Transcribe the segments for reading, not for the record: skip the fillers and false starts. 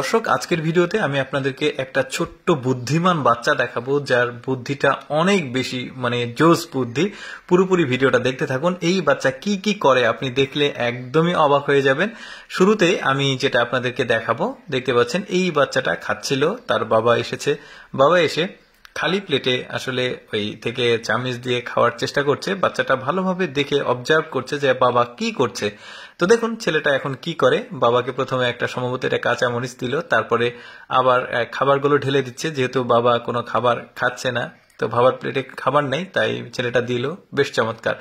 দর্শক, আজকের ভিডিওতে আমি আপনাদেরকে একটা ছোট্ট বুদ্ধিমান বাচ্চা দেখাবো যার বুদ্ধিটা অনেক বেশি, জোস বুদ্ধি। পুরোপুরি ভিডিওটা দেখতে থাকুন। এই বাচ্চা কি কি করে আপনি দেখলে একদমই অবাক হয়ে যাবেন। শুরুতে আমি যেটা আপনাদেরকে দেখাবো, দেখতে পাচ্ছেন এই বাচ্চাটা খাচ্ছিল, তার বাবা এসেছে। বাবা এসে খালি প্লেটে আসলে ওই থেকে চামচ দিয়ে খাওয়ার চেষ্টা করছে। বাচ্চাটা ভালোভাবে দেখে অবজার্ভ করছে যে বাবা কি করছে। তো দেখুন ছেলেটা এখন কি করে। বাবাকে প্রথমে একটা সম্ভবত এটা কাঁচা মরিচ দিল, তারপরে আবার খাবারগুলো ঢেলে দিচ্ছে, যেহেতু বাবা কোনো খাবার খাচ্ছে না, তো বাবার প্লেটে খাবার নেই, তাই ছেলেটা দিল। বেশ চমৎকার।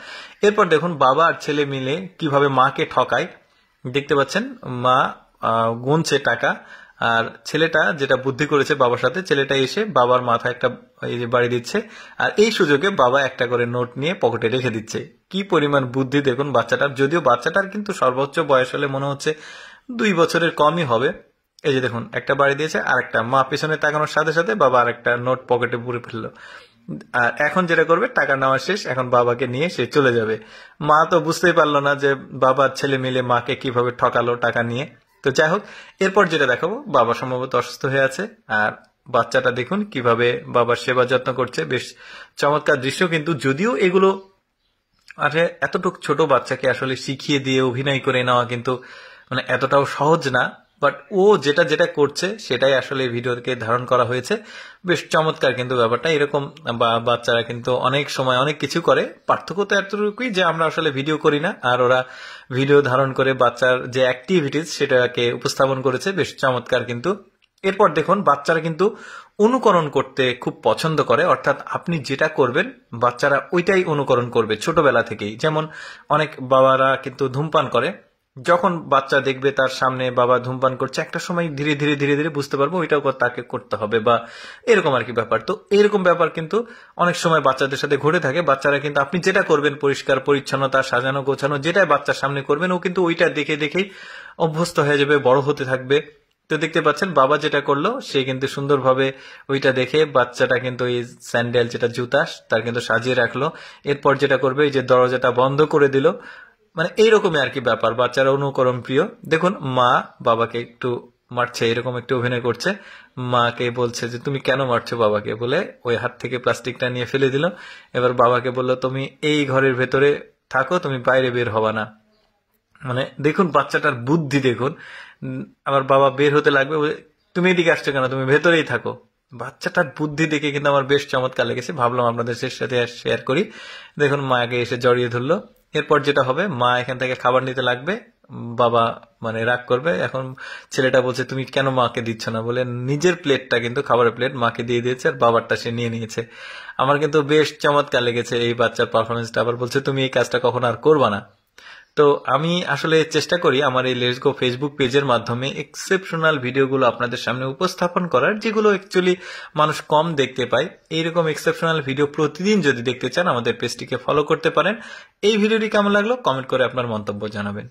এরপর দেখুন বাবা আর ছেলে মিলে কিভাবে মাকে ঠকায়। দেখতে পাচ্ছেন মা গুনছে টাকা, আর ছেলেটা যেটা বুদ্ধি করেছে বাবার সাথে, ছেলেটা এসে বাবার মাথায় একটা বাড়ি দিচ্ছে, আর এই সুযোগে বাবা একটা করে নোট নিয়ে পকেটে রেখে দিচ্ছে। কি পরিমাণ বুদ্ধি দেখুন বাচ্চাটার। যদিও বাচ্চাটার কিন্তু সর্বোচ্চ বয়স হলে মনে হচ্ছে 2 বছরের কমই হবে। এই যে দেখুন একটা বাড়ি দিয়েছে, আর একটা মা পেছনে তাকানোর সাথে সাথে বাবা আর একটা নোট পকেটে পুরে ফেললো। আর এখন যেটা করবে, টাকা নেওয়া শেষ, এখন বাবাকে নিয়ে সে চলে যাবে। মা তো বুঝতেই পারলো না যে বাবার ছেলে মিলে মাকে কিভাবে ঠকালো টাকা নিয়ে। তো যাই হোক, এরপর যেটা দেখাবো, বাবা সম্ভবত অসুস্থ হয়ে আছে, আর বাচ্চাটা দেখুন কিভাবে বাবার সেবা যত্ন করছে। বেশ চমৎকার দৃশ্য। কিন্তু যদিও এগুলো এতটুকু ছোট বাচ্চাকে আসলে শিখিয়ে দিয়ে অভিনয় করে নেওয়া কিন্তু এতটাও সহজ না। বাট ও যেটা যেটা করছে সেটাই আসলে ভিডিওকে ধারণ করা হয়েছে। বেশ চমৎকার কিন্তু ব্যাপারটা। এরকম বাচ্চারা কিন্তু অনেক সময় অনেক কিছু করে। পার্থক্য তো এতটুকুই যে আমরা আসলে ভিডিও করি না, আর ওরা ভিডিও ধারণ করে বাচ্চার যে অ্যাক্টিভিটিস সেটাকে উপস্থাপন করেছে। বেশ চমৎকার কিন্তু। এরপর দেখুন বাচ্চারা কিন্তু অনুকরণ করতে খুব পছন্দ করে, অর্থাৎ আপনি যেটা করবেন বাচ্চারা ওইটাই অনুকরণ করবে ছোটবেলা থেকেই। যেমন অনেক বাবারা কিন্তু ধূমপান করে, যখন বাচ্চা দেখবে তার সামনে বাবা ধূমপান করছে, একটা সময় ধীরে ধীরে ধীরে ধীরে বুঝতে পারবো ওইটাও তাকে করতে হবে, বা এরকম আর কি ব্যাপার। তো এরকম ব্যাপার কিন্তু অনেক সময় বাচ্চাদের সাথে ঘটে থাকে। বাচ্চারা কিন্তু আপনি যেটা করবেন, পরিষ্কার পরিচ্ছন্নতা, সাজানো গোছানো, যেটাই বাচ্চার সামনে করবেন, ও কিন্তু ওইটা দেখে দেখেই অভ্যস্ত হয়ে যাবে, বড় হতে থাকবে। তো দেখতে পাচ্ছেন বাবা যেটা করলো, সে কিন্তু সুন্দরভাবে ওইটা দেখে বাচ্চাটা কিন্তু এই স্যান্ডেল যেটা জুতা তার কিন্তু সাজিয়ে রাখলো। এরপর যেটা করবে, এই যে দরজাটা বন্ধ করে দিল। এইরকমই আর কি ব্যাপার। বাচ্চারা অনুকরণ প্রিয়। দেখুন মা বাবাকে একটু মারছে, এরকম একটু অভিনয় করছে। মাকে বলছে যে তুমি কেন মারছো বাবাকে, বলে ওই হাত থেকে প্লাস্টিকটা নিয়ে ফেলে দিল। এবার বাবাকে বললো তুমি এই ঘরের ভেতরে থাকো, তুমি বাইরে বের হবা না। দেখুন বাচ্চাটার বুদ্ধি দেখুন। আবার বাবা বের হতে লাগবে, তুমি এদিকে আসছো কেন, তুমি ভেতরেই থাকো। বাচ্চাটার বুদ্ধি দেখে কিন্তু আমার বেশ চমৎকার লেগেছে, ভাবলাম আপনাদের সাথে শেয়ার করি। দেখুন মাকে এসে জড়িয়ে ধরলো। এরপর যেটা হবে, মা এখান থেকে খাবার নিতে লাগবে, বাবা রাগ করবে। এখন ছেলেটা বলছে তুমি কেন মাকে দিচ্ছ না, বলে নিজের প্লেটটা কিন্তু খাবারের প্লেট মাকে দিয়ে দিয়েছে, আর বাবারটা সে নিয়ে নিয়েছে। আমার কিন্তু বেশ চমৎকার লেগেছে এই বাচ্চার পারফরমেন্সটা। আবার বলছে তুমি এই কাজটা কখনো আর করবা না। তো আমি আসলে চেষ্টা করি আমার এই লেটস গো ফেসবুক পেজের মাধ্যমে এক্সেপশনাল ভিডিওগুলো আপনাদের সামনে উপস্থাপন করার, যেগুলো অ্যাকচুয়ালি মানুষ কম দেখতে পায়। এইরকম এক্সেপশনাল ভিডিও প্রতিদিন যদি দেখতে চান, আমাদের পেজটিকে ফলো করতে পারেন। এই ভিডিওটি কেমন লাগলো কমেন্ট করে আপনার মন্তব্য জানাবেন।